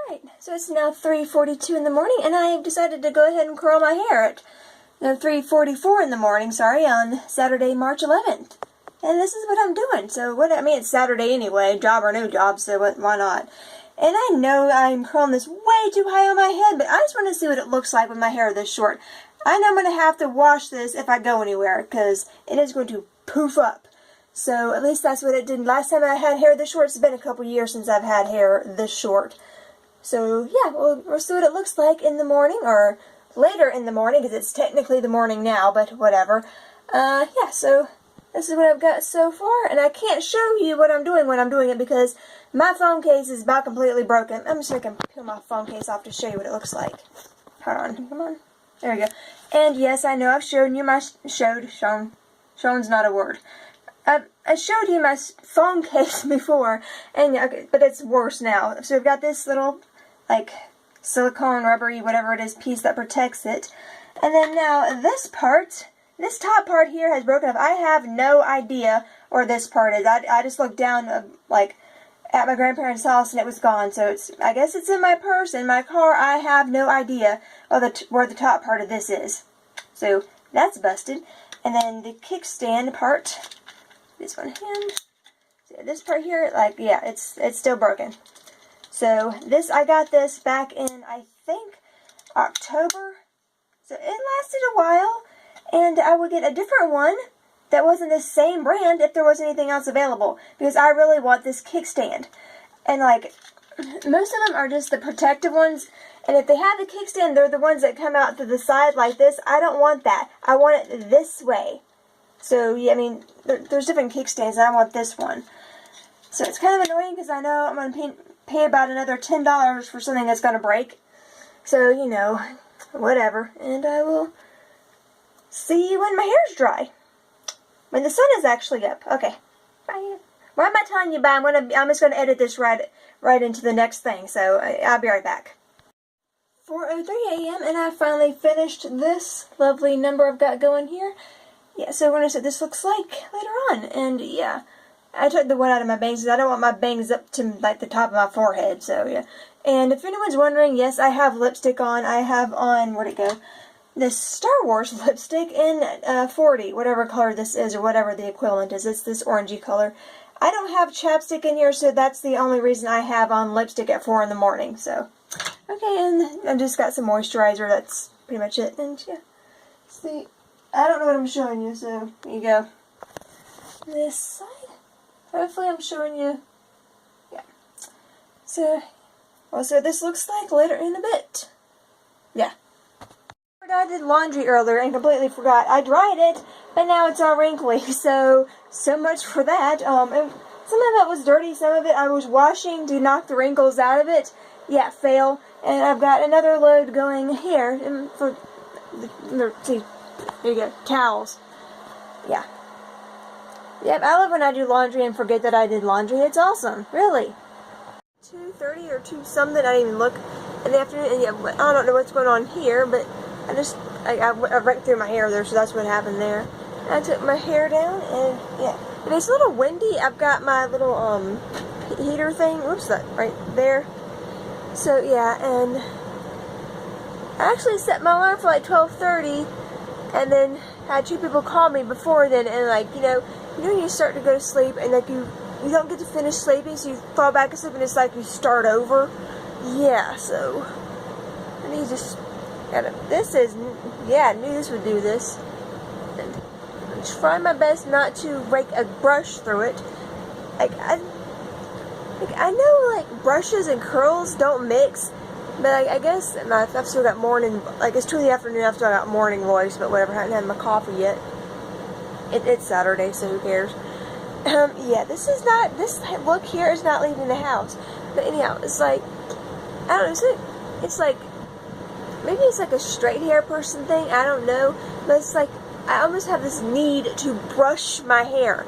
Alright, so it's now 3:42 in the morning, and I have decided to go ahead and curl my hair at 3:44 in the morning, on Saturday, March 11th. And this is what I'm doing. So, it's Saturday anyway, job or no job, so why not? And I know I'm curling this way too high on my head, but I just want to see what it looks like with my hair this short. I know I'm going to have to wash this if I go anywhere, because it is going to poof up. So, at least that's what it did last time I had hair this short. It's been a couple years since I've had hair this short. So, yeah, we'll see what it looks like in the morning, or later in the morning, because it's technically the morning now, but whatever. Yeah, so this is what I've got so far, and I can't show you what I'm doing when I'm doing it, because my phone case is about completely broken. I'm just going to peel my phone case off to show you what it looks like. Hold on, come on. There we go. And yes, I know I've shown you my, shown's not a word. I showed you my phone case before, and but it's worse now. So we've got this little, silicone, rubbery, whatever it is, piece that protects it. And then now this top part here has broken off. I have no idea where this part is. I just looked down, at my grandparents' house, and it was gone. So I guess it's in my purse, in my car. I have no idea where the top part of this is. So that's busted. And then the kickstand part, this one here, so this part here, yeah, it's still broken. So I got this back in, I think, October. So it lasted a while, and I would get a different one that wasn't the same brand if there was anything else available, because I really want this kickstand. And most of them are just the protective ones, and if they have the kickstand, they're the ones that come out to the side like this. I don't want that. I want it this way. So, yeah, there's different kickstands, and I want this one. So it's kind of annoying, because I know I'm going to pay about another $10 for something that's going to break. So, whatever. And I will see you when my hair's dry. When the sun is actually up. Okay. Bye. Why am I telling you bye? I'm just going to edit this right into the next thing. So, I'll be right back. 4:03 a.m. and I finally finished this lovely number I've got going here. Yeah, so we're going to see what this looks like later on. And, yeah, I took the one out of my bangs because I don't want my bangs up to, the top of my forehead. So, yeah. And if anyone's wondering, yes, I have lipstick on. I have on, where'd it go? This Star Wars lipstick in 40, whatever color this is, or whatever the equivalent is. It's this orangey color. I don't have chapstick in here, so that's the only reason I have on lipstick at 4 in the morning. So, okay, and I've just got some moisturizer. That's pretty much it. And, yeah, see. I don't know what I'm showing you, so here you go. This side. Hopefully I'm showing you. Yeah. So this looks like later in a bit. Yeah. I did laundry earlier and completely forgot. I dried it, but now it's all wrinkly, so much for that. And some of it was dirty, some of it I was washing to knock the wrinkles out of it. Yeah, fail. And I've got another load going here, and see. There you go. Towels. Yeah. Yep, I love when I do laundry and forget that I did laundry. It's awesome. Really. 2:30 or 2 something. I didn't even look in the afternoon. And yeah, I don't know what's going on here, but I raked through my hair there, so that's what happened there. And I took my hair down, and yeah. And it's a little windy. I've got my little heater thing. Oops, that right there. So yeah, and I actually set my alarm for 12:30. And then had 2 people call me before then, and when you start to go to sleep, and you don't get to finish sleeping, so you fall back asleep, and it's like you start over. Yeah, so I need to I knew this would do this. And I'm trying my best not to rake a brush through it. I know brushes and curls don't mix. But I guess I've still got morning, it's 2 in the afternoon, I've still got morning voice, but whatever, I haven't had my coffee yet. It's Saturday, so who cares? Yeah, this look here is not leaving the house. But anyhow, it's I don't know, maybe it's a straight hair person thing, I don't know. But it's I almost have this need to brush my hair.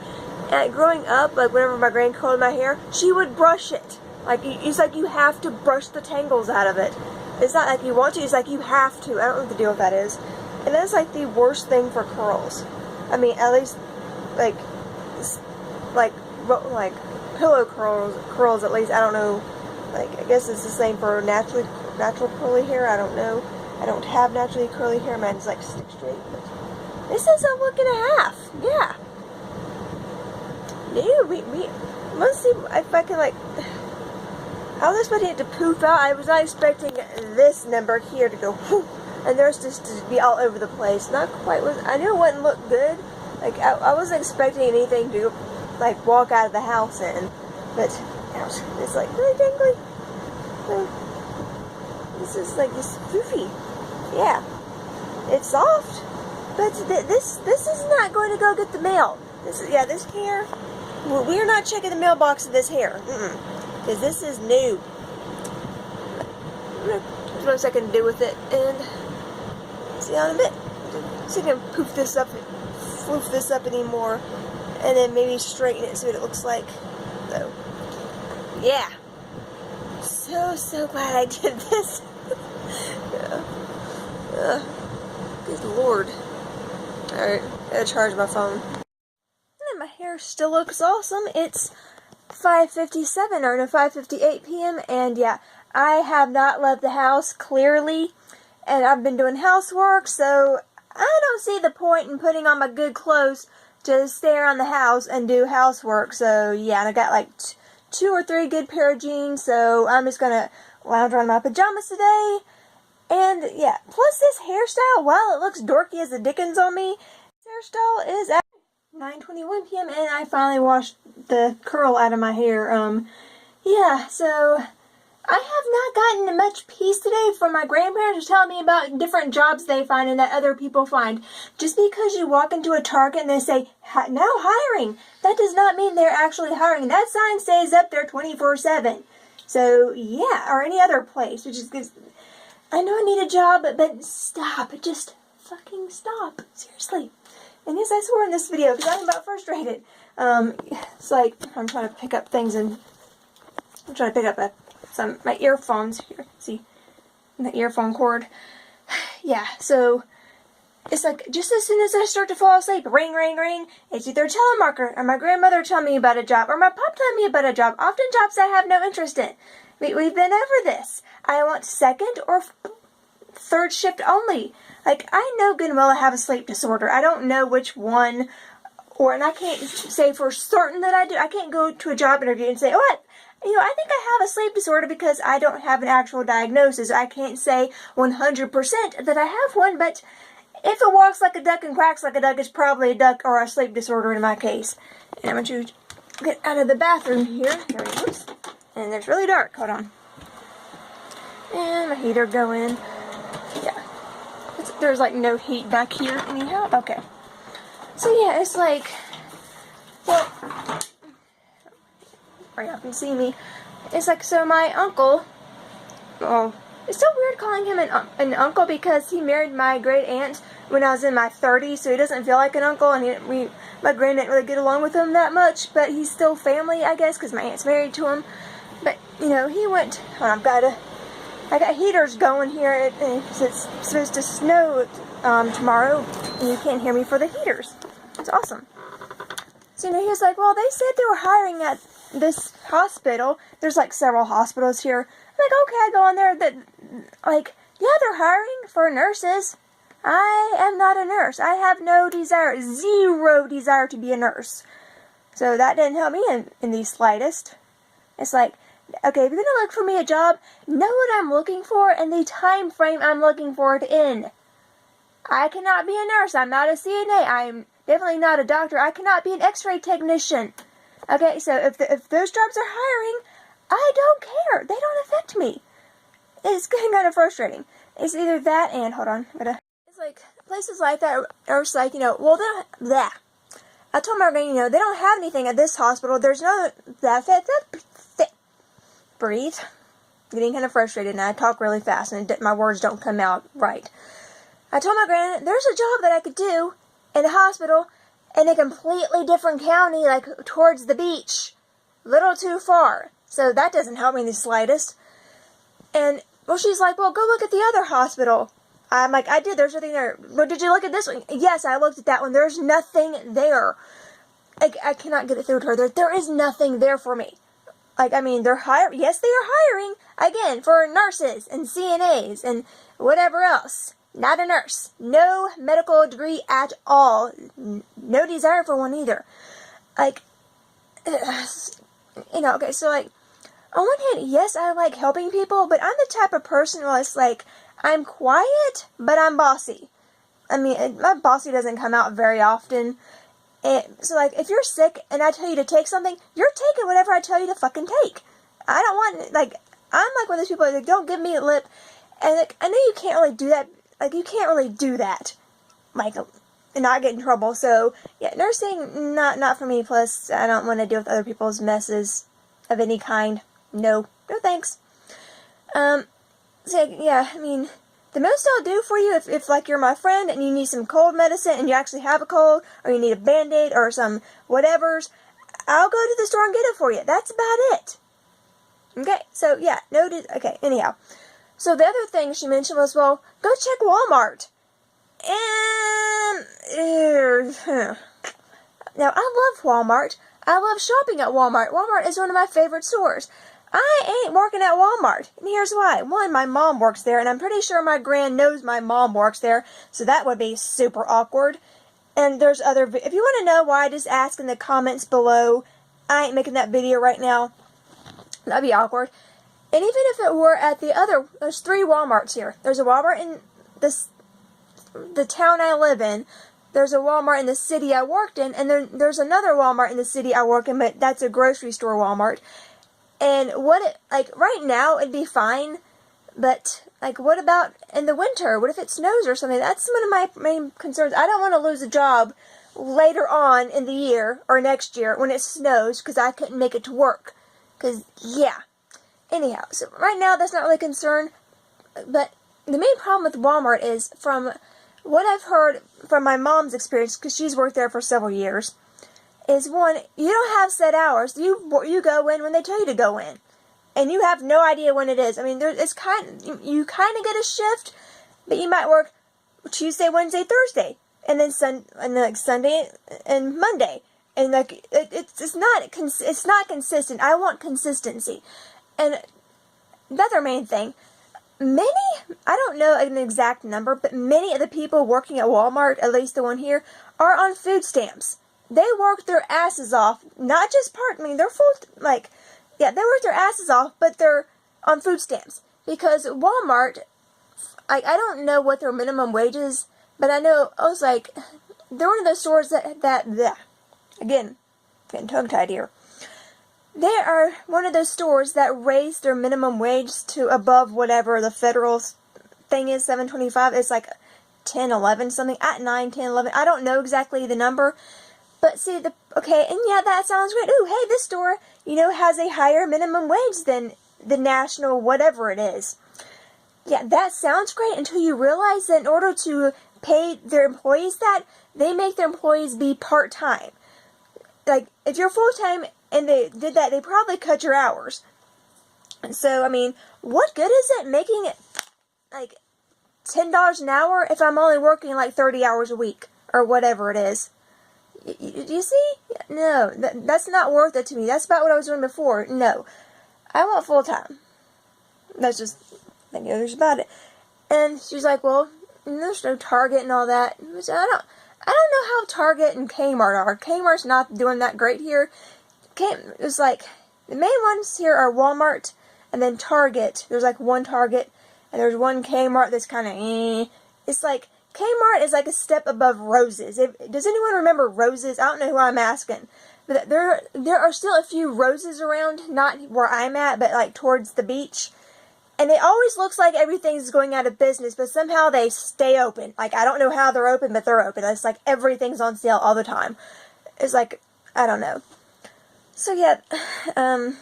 And growing up, whenever my grand curled my hair, she would brush it. It's you have to brush the tangles out of it. It's not like you want to, it's you have to. I don't know what the deal with that is. And that's the worst thing for curls. At least, pillow curls, at least, I don't know Like, I guess it's the same for natural curly hair. I don't know. I don't have naturally curly hair. Mine's like stick straight. But this is a look and a half. Yeah. Dude, let's see if I can, like, I was expecting it to poof out. I was not expecting this number here to go whoosh, and there's just to be all over the place. Not quite. I knew it wouldn't look good. Like, I wasn't expecting anything to, like, walk out of the house in. But, ouch, it's like really dangly. This is like just poofy. Yeah. It's soft. But this is not going to go get the mail. This hair. Well, we are not checking the mailbox of this hair. Because this is new. There's what I can do with it. And see how in a bit. So I can poof this up, floof this up anymore. And then maybe straighten it, see what it looks like. So, yeah. So glad I did this. Good Lord. Alright, gotta charge my phone. And my hair still looks awesome. It's 5:58 p.m. and yeah, I have not left the house, clearly. And I've been doing housework, so I don't see the point in putting on my good clothes to stay around the house and do housework. So yeah, and I got like 2 or 3 good pair of jeans, so I'm just gonna lounge around in my pajamas today. And yeah, plus this hairstyle, while it looks dorky as the dickens on me, this hairstyle is at 9:21 p.m. and I finally washed the curl out of my hair. Yeah, so I have not gotten much peace today from my grandparents telling me about different jobs they find and that other people find. Just because you walk into a Target and they say, now hiring, that does not mean they're actually hiring. That sign stays up there 24/7. So, yeah, or any other place, which is, I know I need a job, but stop. Just fucking stop. Seriously. And yes, I swore in this video because I'm about frustrated. It's like, I'm trying to pick up things and I'm trying to pick up my earphones here. See, the earphone cord. Yeah, so it's like just as soon as I start to fall asleep, ring, ring, ring. It's either a telemarketer or my grandmother telling me about a job or my pop telling me about a job. Often jobs I have no interest in. We've been over this. I want second or third shift only. Like, I know good and well I have a sleep disorder. I don't know which one, and I can't say for certain that I do. I can't go to a job interview and say, oh, I think I have a sleep disorder because I don't have an actual diagnosis. I can't say 100% that I have one, but if it walks like a duck and quacks like a duck, it's probably a duck or a sleep disorder in my case. And I'm going to get out of the bathroom here. There it goes. And it's really dark. Hold on. And my heater going. Yeah. There's like no heat back here anyhow. Okay. So yeah, it's like, well, right now you can see me. It's like, so my uncle, well, it's so weird calling him an uncle because he married my great aunt when I was in my 30s, so he doesn't feel like an uncle, and my grand didn't really get along with him that much, but he's still family, I guess, because my aunt's married to him. But, he went, hold on, I got heaters going here, because it's supposed to snow tomorrow, and you can't hear me for the heaters. It's awesome. So, he was like, well, they said they were hiring at this hospital. There's, like, several hospitals here. I'm like, okay, I go on there. Yeah, they're hiring for nurses. I am not a nurse. I have no desire, zero desire to be a nurse. So, that didn't help me in the slightest. It's like, okay, if you're going to look for me a job, know what I'm looking for and the time frame I'm looking for it in. I cannot be a nurse. I'm not a CNA. I'm definitely not a doctor. I cannot be an x-ray technician. Okay, so if those jobs are hiring, I don't care. They don't affect me. It's getting kind of frustrating. It's either that and, hold on, it's like, places like that are just like, well, they don't, I told my friend, they don't have anything at this hospital. There's no, breathe. Getting kind of frustrated, and I talk really fast, and my words don't come out right. I told my granddad, there's a job that I could do in a hospital in a completely different county, like towards the beach. Little too far. So that doesn't help me in the slightest. And, well, she's like, well, go look at the other hospital. I'm like, I did. There's nothing there. Well, did you look at this one? Yes, I looked at that one. There's nothing there. I cannot get it through to her. There is nothing there for me. Like, I mean, they're hiring. Yes, they are hiring, again, for nurses and CNAs and whatever else. Not a nurse. No medical degree at all. No desire for one either. Like, okay, so, like, on one hand, yes, I like helping people, but I'm the type of person where it's like, I'm quiet, but I'm bossy. I mean, my bossy doesn't come out very often. So, like, if you're sick and I tell you to take something, you're taking whatever I tell you to fucking take. I don't want, like, I'm like one of those people that don't give me a lip. And, like, I know you can't really do that. Like, you can't really do that. Like, and not get in trouble. So, yeah, nursing, not for me. Plus, I don't want to deal with other people's messes of any kind. No thanks. So, yeah, I mean, the most I'll do for you, if like, you're my friend and you need some cold medicine and you actually have a cold, or you need a Band-Aid or some whatevers, I'll go to the store and get it for you. That's about it. Okay, so, yeah, noted. Okay, anyhow. So, the other thing she mentioned was, well, go check Walmart. And, now, I love Walmart. I love shopping at Walmart. Walmart is one of my favorite stores. I ain't working at Walmart, and here's why. One, my mom works there, and I'm pretty sure my gran knows my mom works there, so that would be super awkward. And there's other, if you want to know why, just ask in the comments below. I ain't making that video right now. That'd be awkward. And even if it were at the other, there's 3 Walmarts here. There's a Walmart in the town I live in. There's a Walmart in the city I worked in, and then there's another Walmart in the city I work in, but that's a grocery store Walmart. And right now, it'd be fine, but, like, what about in the winter? What if it snows or something? That's one of my main concerns. I don't want to lose a job later on in the year, or next year, when it snows, because I couldn't make it to work. Because, yeah. Anyhow, so right now, that's not really a concern, but the main problem with Walmart is, from what I've heard from my mom's experience, because she's worked there for several years, is one, you don't have set hours. You go in when they tell you to go in, and you have no idea when it is. I mean, you kind of get a shift, but you might work Tuesday, Wednesday, Thursday, and then Sunday and Monday, and like it's not consistent. I want consistency, and the other main thing. Many, I don't know an exact number, but many of the people working at Walmart, at least the one here, are on food stamps. They work their asses off, not just they're full, they work their asses off, but they're on food stamps. Because Walmart, I don't know what their minimum wage is, but I know, they're one of those stores again, getting tongue-tied here. They are one of those stores that raise their minimum wage to above whatever the federal thing is, $7.25. It's like 10, 11, something, at 9, 10, 11. I don't know exactly the number. But see, okay, and yeah, that sounds great. Ooh, hey, this store, has a higher minimum wage than the national whatever it is. Yeah, that sounds great until you realize that in order to pay their employees that, they make their employees be part-time. Like, if you're full-time and they did that, they probably cut your hours. And so, I mean, what good is it making it, like, $10 an hour if I'm only working, 30 hours a week, or whatever it is? You see? No, that's not worth it to me. That's about what I was doing before. No. I want full-time. That's just, there's about it. And she's like, well, there's no Target and all that. I don't know how Target and Kmart are. Kmart's not doing that great here. It's like, the main ones here are Walmart, and then Target. There's one Target, and there's one Kmart that's kind of It's like, Kmart is like a step above Roses. Does anyone remember Roses? I don't know who I'm asking. But there are still a few Roses around, not where I'm at, but towards the beach. And it always looks like everything's going out of business, but somehow they stay open. I don't know how they're open, but they're open. It's like everything's on sale all the time. It's I don't know. So yeah, and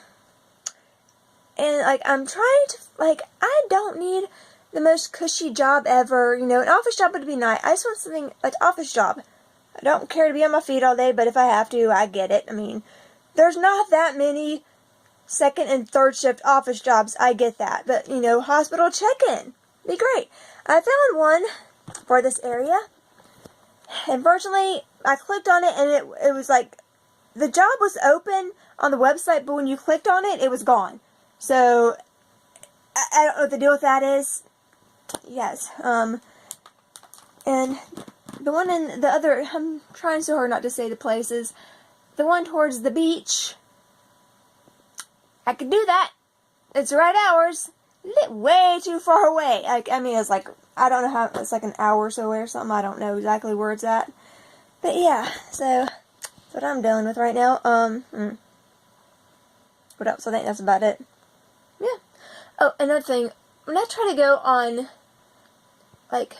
I'm trying to, I don't need the most cushy job ever. An office job would be nice. I just want something, office job. I don't care to be on my feet all day, but if I have to, I get it. I mean, there's not that many second and third shift office jobs. I get that. But, hospital check-in. Be great. I found one for this area. And fortunately, I clicked on it and it was the job was open on the website, but when you clicked on it, it was gone. So, I don't know what the deal with that is. Yes, and the one in the other, I'm trying so hard not to say the places, the one towards the beach, I could do that. It's right hours. Way too far away. I mean, it's like, I don't know how, it's like an hour or so away or something. I don't know exactly where it's at. But yeah, so that's what I'm dealing with right now. What else? I think that's about it. Yeah. Oh, another thing. When I try to go on, like,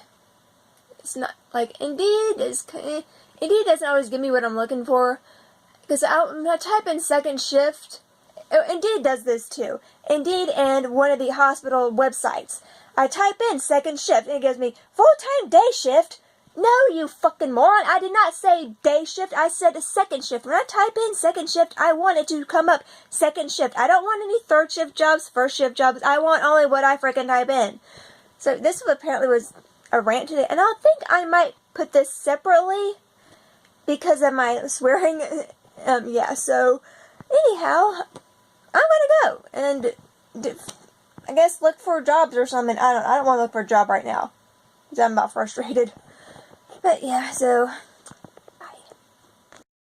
it's not, like, Indeed doesn't always give me what I'm looking for. Because when I type in second shift, Indeed does this too. Indeed and one of the hospital websites. I type in second shift and it gives me full-time day shift. No, you fucking moron. I did not say day shift. I said a second shift. When I type in second shift, I want it to come up second shift. I don't want any third shift jobs, first shift jobs. I want only what I freaking type in. So this apparently was a rant today. And I think I might put this separately because of my swearing. Yeah, so anyhow, I'm gonna go and I guess look for jobs or something. I don't want to look for a job right now because I'm about frustrated. But yeah, so